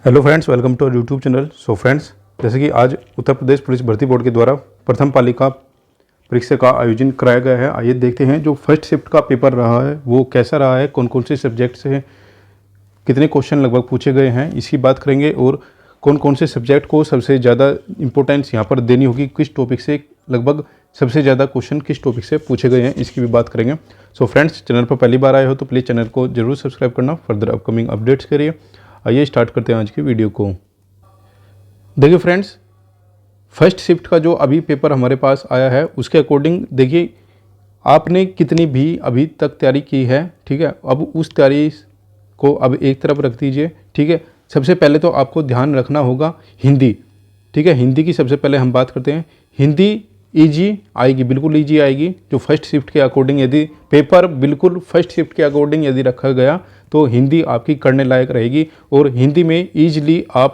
Hello friends, welcome to YouTube channel. So friends, जैसे कि आज उत्तर प्रदेश पुलिस भर्ती बोर्ड के द्वारा प्रथम पालिका परीक्षा का आयोजन कराया गया है। आइए देखते हैं जो फर्स्ट शिफ्ट का पेपर रहा है वो कैसा रहा है, कौन कौन से सब्जेक्ट से कितने क्वेश्चन लगभग पूछे गए हैं, इसकी बात करेंगे। और कौन कौन से सब्जेक्ट को सबसे ज़्यादा इंपॉर्टेंस यहाँ पर देनी होगी, किस टॉपिक से लगभग सबसे ज़्यादा क्वेश्चन किस टॉपिक से पूछे गए हैं, इसकी भी बात करेंगे। सो फ्रेंड्स, चैनल पर पहली बार आए हो तो प्लीज़ चैनल को जरूर सब्सक्राइब करना, फर्दर अपकमिंग अपडेट्स करिए। आइए स्टार्ट करते हैं आज की वीडियो को। देखिए फ्रेंड्स, फर्स्ट शिफ्ट का जो अभी पेपर हमारे पास आया है उसके अकॉर्डिंग देखिए आपने कितनी भी अभी तक तैयारी की है, ठीक है। अब उस तैयारी को अब एक तरफ रख दीजिए, ठीक है। सबसे पहले तो आपको ध्यान रखना होगा हिंदी, ठीक है। हिंदी की सबसे पहले हम बात करते हैं। हिंदी ईजी आएगी, बिल्कुल ईजी आएगी। जो फर्स्ट शिफ्ट के अकॉर्डिंग यदि पेपर बिल्कुल फर्स्ट शिफ्ट के अकॉर्डिंग यदि रखा गया तो हिंदी आपकी करने लायक रहेगी और हिंदी में ईजिली आप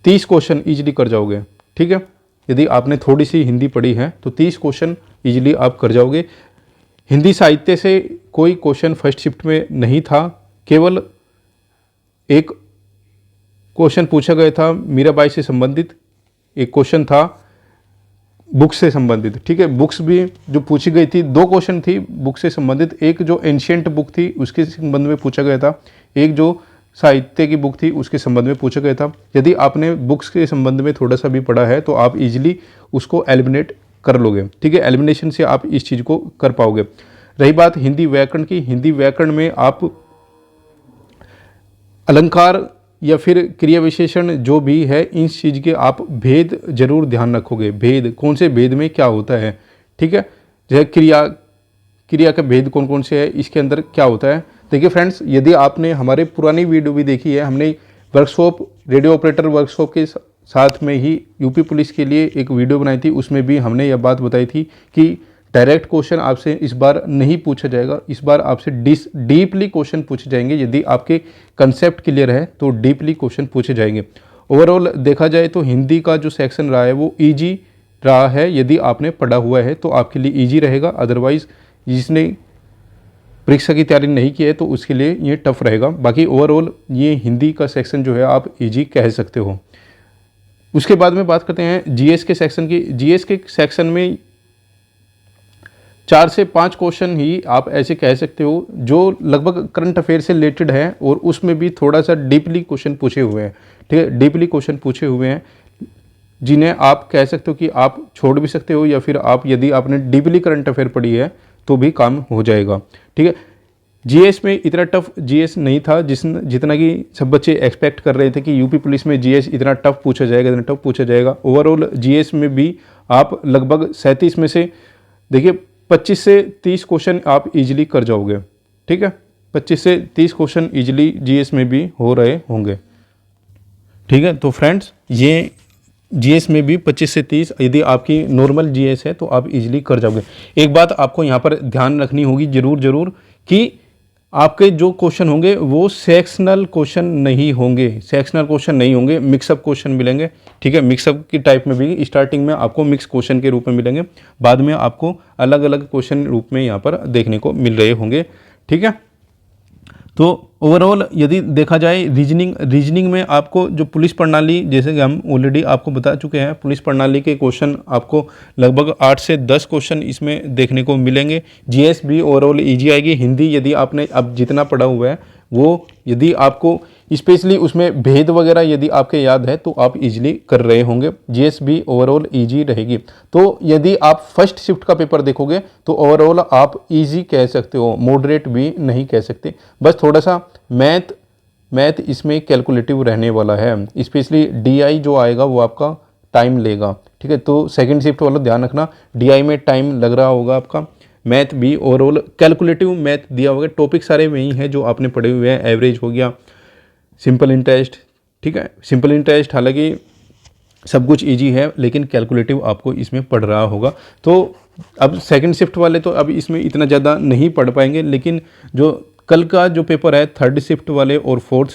30 क्वेश्चन ईजिली कर जाओगे, ठीक है। यदि आपने थोड़ी सी हिंदी पढ़ी है तो 30 क्वेश्चन ईजिली आप कर जाओगे। हिंदी साहित्य से कोई क्वेश्चन फर्स्ट शिफ्ट में नहीं था, केवल एक क्वेश्चन पूछा गया था मीराबाई से संबंधित, एक क्वेश्चन था बुक से संबंधित, ठीक है। बुक्स भी जो पूछी गई थी, 2 क्वेश्चन थी बुक से संबंधित। एक जो एंशियंट बुक थी उसके संबंध में पूछा गया था, एक जो साहित्य की बुक थी उसके संबंध में पूछा गया था। यदि आपने बुक्स के संबंध में थोड़ा सा भी पढ़ा है तो आप इजीली उसको एलिमिनेट कर लोगे, ठीक है। एलिमिनेशन से आप इस चीज़ को कर पाओगे। रही बात हिंदी व्याकरण की, हिंदी व्याकरण में आप अलंकार या फिर क्रिया विशेषण जो भी है इस चीज़ के आप भेद जरूर ध्यान रखोगे। भेद कौन से भेद में क्या होता है, ठीक है। जैसे क्रिया का भेद कौन कौन से है, इसके अंदर क्या होता है। देखिए फ्रेंड्स, यदि आपने हमारे पुरानी वीडियो भी देखी है, हमने वर्कशॉप रेडियो ऑपरेटर वर्कशॉप के साथ में ही यूपी पुलिस के लिए एक वीडियो बनाई थी, उसमें भी हमने यह बात बताई थी कि डायरेक्ट क्वेश्चन आपसे इस बार नहीं पूछा जाएगा, इस बार आपसे डीपली क्वेश्चन पूछे जाएंगे। यदि आपके कंसेप्ट क्लियर है तो डीपली क्वेश्चन पूछे जाएंगे। ओवरऑल देखा जाए तो हिंदी का जो सेक्शन रहा है वो इजी रहा है। यदि आपने पढ़ा हुआ है तो आपके लिए इजी रहेगा, अदरवाइज जिसने परीक्षा की तैयारी नहीं की है तो उसके लिए ये टफ रहेगा। बाकी ओवरऑल ये हिंदी का सेक्शन जो है आप इजी कह सकते हो। उसके बाद में बात करते हैं जीएस के सेक्शन की। जीएस के सेक्शन में 4 से 5 क्वेश्चन ही आप ऐसे कह सकते हो जो लगभग करंट अफेयर से रिलेटेड है और उसमें भी थोड़ा सा डीपली क्वेश्चन पूछे हुए हैं, ठीक है। डीपली क्वेश्चन पूछे हुए हैं जिन्हें आप कह सकते हो कि आप छोड़ भी सकते हो, या फिर आप यदि आपने डीपली करंट अफेयर पढ़ी है तो भी काम हो जाएगा, ठीक है। जीएस में इतना टफ जीएस नहीं था जितना कि सब बच्चे एक्सपेक्ट कर रहे थे कि यूपी पुलिस में जीएस इतना टफ पूछा जाएगा, इतना टफ पूछा जाएगा। ओवरऑल जीएस में भी आप लगभग 37 में से देखिए 25 से 30 क्वेश्चन आप इजीली कर जाओगे, ठीक है। 25 से 30 क्वेश्चन इजीली जीएस में भी हो रहे होंगे, ठीक है। तो फ्रेंड्स, ये जीएस में भी 25 से 30 यदि आपकी नॉर्मल जीएस है तो आप इजीली कर जाओगे। एक बात आपको यहाँ पर ध्यान रखनी होगी जरूर कि आपके जो क्वेश्चन होंगे वो सेक्शनल क्वेश्चन नहीं होंगे, सेक्शनल क्वेश्चन नहीं होंगे, मिक्सअप क्वेश्चन मिलेंगे, ठीक है। मिक्सअप की टाइप में भी स्टार्टिंग में आपको मिक्स क्वेश्चन के रूप में मिलेंगे, बाद में आपको अलग अलग क्वेश्चन रूप में यहाँ पर देखने को मिल रहे होंगे, ठीक है। तो ओवरऑल यदि देखा जाए रीजनिंग में आपको जो पुलिस प्रणाली, जैसे कि हम ऑलरेडी आपको बता चुके हैं, पुलिस प्रणाली के क्वेश्चन आपको लगभग 8 से 10 क्वेश्चन इसमें देखने को मिलेंगे। जीएस भी ओवरऑल इजी आएगी। हिंदी यदि आपने अब जितना पढ़ा हुआ है वो यदि आपको स्पेशली उसमें भेद वगैरह यदि आपके याद है तो आप इजीली कर रहे होंगे। जीएस भी ओवरऑल इजी रहेगी। तो यदि आप फर्स्ट शिफ्ट का पेपर देखोगे तो ओवरऑल आप इजी कह सकते हो, मॉडरेट भी नहीं कह सकते। बस थोड़ा सा मैथ इसमें कैलकुलेटिव रहने वाला है, स्पेशली डीआई जो आएगा वो आपका टाइम लेगा, ठीक है। तो सेकेंड शिफ्ट वाला ध्यान रखना, डीआई में टाइम लग रहा होगा आपका। मैथ भी ओवरऑल कैलकुलेटिव मैथ दिया होगा, टॉपिक सारे वही हैं जो आपने पढ़े हुए हैं। एवरेज हो गया, सिंपल इंटरेस्ट, ठीक है। सिंपल इंटरेस्ट हालांकि सब कुछ इजी है लेकिन कैलकुलेटिव आपको इसमें पढ़ रहा होगा। तो अब सेकंड शिफ्ट वाले तो अब इसमें इतना ज़्यादा नहीं पढ़ पाएंगे, लेकिन जो कल का जो पेपर है थर्ड शिफ्ट वाले और फोर्थ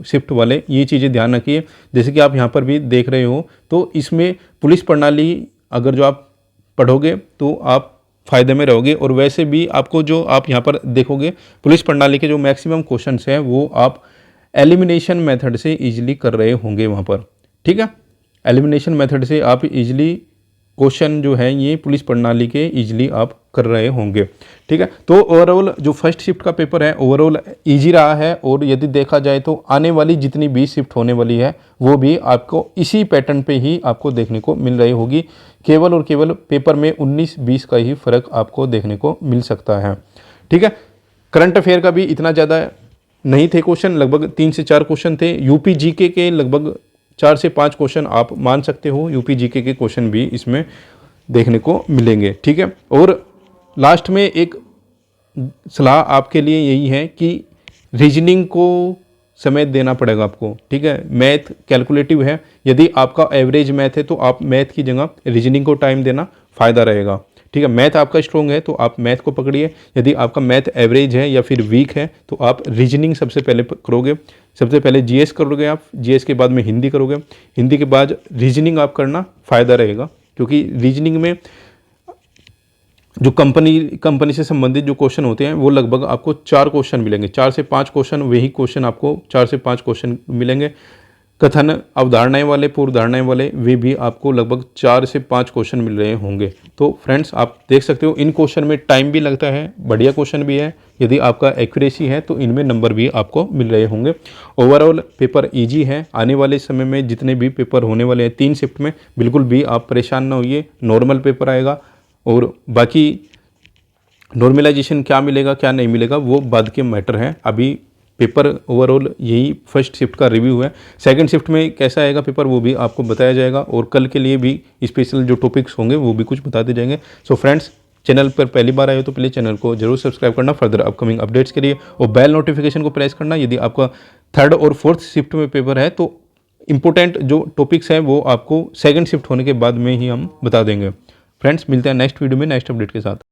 शिफ्ट वाले, ये चीज़ें ध्यान रखिए। जैसे कि आप यहाँ पर भी देख रहे हो तो इसमें पुलिस प्रणाली अगर जो आप पढ़ोगे तो आप फ़ायदे में रहोगे। और वैसे भी आपको जो आप यहाँ पर देखोगे पुलिस प्रणाली के जो मैक्सिमम क्वेश्चंस हैं वो आप एलिमिनेशन मेथड से ईजिली कर रहे होंगे वहाँ पर, ठीक है। एलिमिनेशन मेथड से आप ईजिली क्वेश्चन जो है ये पुलिस प्रणाली के ईजिली आप कर रहे होंगे, ठीक है। तो ओवरऑल जो फर्स्ट शिफ्ट का पेपर है ओवरऑल इजी रहा है, और यदि देखा जाए तो आने वाली जितनी भी शिफ्ट होने वाली है वो भी आपको इसी पैटर्न पे ही आपको देखने को मिल रही होगी। केवल और केवल पेपर में 19-20 का ही फ़र्क आपको देखने को मिल सकता है, ठीक है। करंट अफेयर का भी इतना ज़्यादा नहीं थे क्वेश्चन, लगभग 3 से 4 क्वेश्चन थे। यूपी जीके के लगभग 4 से 5 क्वेश्चन आप मान सकते हो, यूपी जीके के क्वेश्चन भी इसमें देखने को मिलेंगे, ठीक है। और लास्ट में एक सलाह आपके लिए यही है कि रीजनिंग को समय देना पड़ेगा आपको, ठीक है। मैथ कैलकुलेटिव है, यदि आपका एवरेज मैथ है तो आप मैथ की जगह रीजनिंग को टाइम देना फ़ायदा रहेगा, ठीक है। मैथ आपका स्ट्रॉन्ग है तो आप मैथ को पकड़िए, यदि आपका मैथ एवरेज है या फिर वीक है तो आप रीजनिंग सबसे पहले करोगे। सबसे पहले जीएस करोगे आप, जीएस के बाद में हिंदी करोगे, हिंदी के बाद रीजनिंग आप करना फ़ायदा रहेगा, क्योंकि रीजनिंग में जो कंपनी से संबंधित जो क्वेश्चन होते हैं वो लगभग आपको 4 क्वेश्चन मिलेंगे, 4 से 5 क्वेश्चन, वही क्वेश्चन आपको 4 से 5 क्वेश्चन मिलेंगे। कथन अवधारणाएं वाले, पूर्वधारणाएं वाले, वे भी आपको लगभग 4 से 5 क्वेश्चन मिल रहे होंगे। तो फ्रेंड्स आप देख सकते हो इन क्वेश्चन में टाइम भी लगता है, बढ़िया क्वेश्चन भी है, यदि आपका एक्यूरेसी है तो इनमें नंबर भी आपको मिल रहे होंगे। ओवरऑल पेपर ईजी है, आने वाले समय में जितने भी पेपर होने वाले हैं 3 शिफ्ट में, बिल्कुल भी आप परेशान ना होइए, नॉर्मल पेपर आएगा। और बाकी नॉर्मलाइजेशन क्या मिलेगा क्या नहीं मिलेगा वो बाद के मैटर है, अभी पेपर ओवरऑल यही फर्स्ट शिफ्ट का रिव्यू है। सेकंड शिफ्ट में कैसा आएगा पेपर वो भी आपको बताया जाएगा, और कल के लिए भी स्पेशल जो टॉपिक्स होंगे वो भी कुछ बताते जाएंगे। सो फ्रेंड्स, चैनल पर पहली बार आए हो तो प्लीज़ चैनल को जरूर सब्सक्राइब करना फर्दर अपकमिंग अपडेट्स के लिए, और बेल नोटिफिकेशन को प्रेस करना। यदि आपका थर्ड और फोर्थ शिफ्ट में पेपर है तो इंपॉर्टेंट जो टॉपिक्स हैं वो आपको सेकंड शिफ्ट होने के बाद में ही हम बता देंगे। फ्रेंड्स, मिलते हैं नेक्स्ट वीडियो में नेक्स्ट अपडेट के साथ।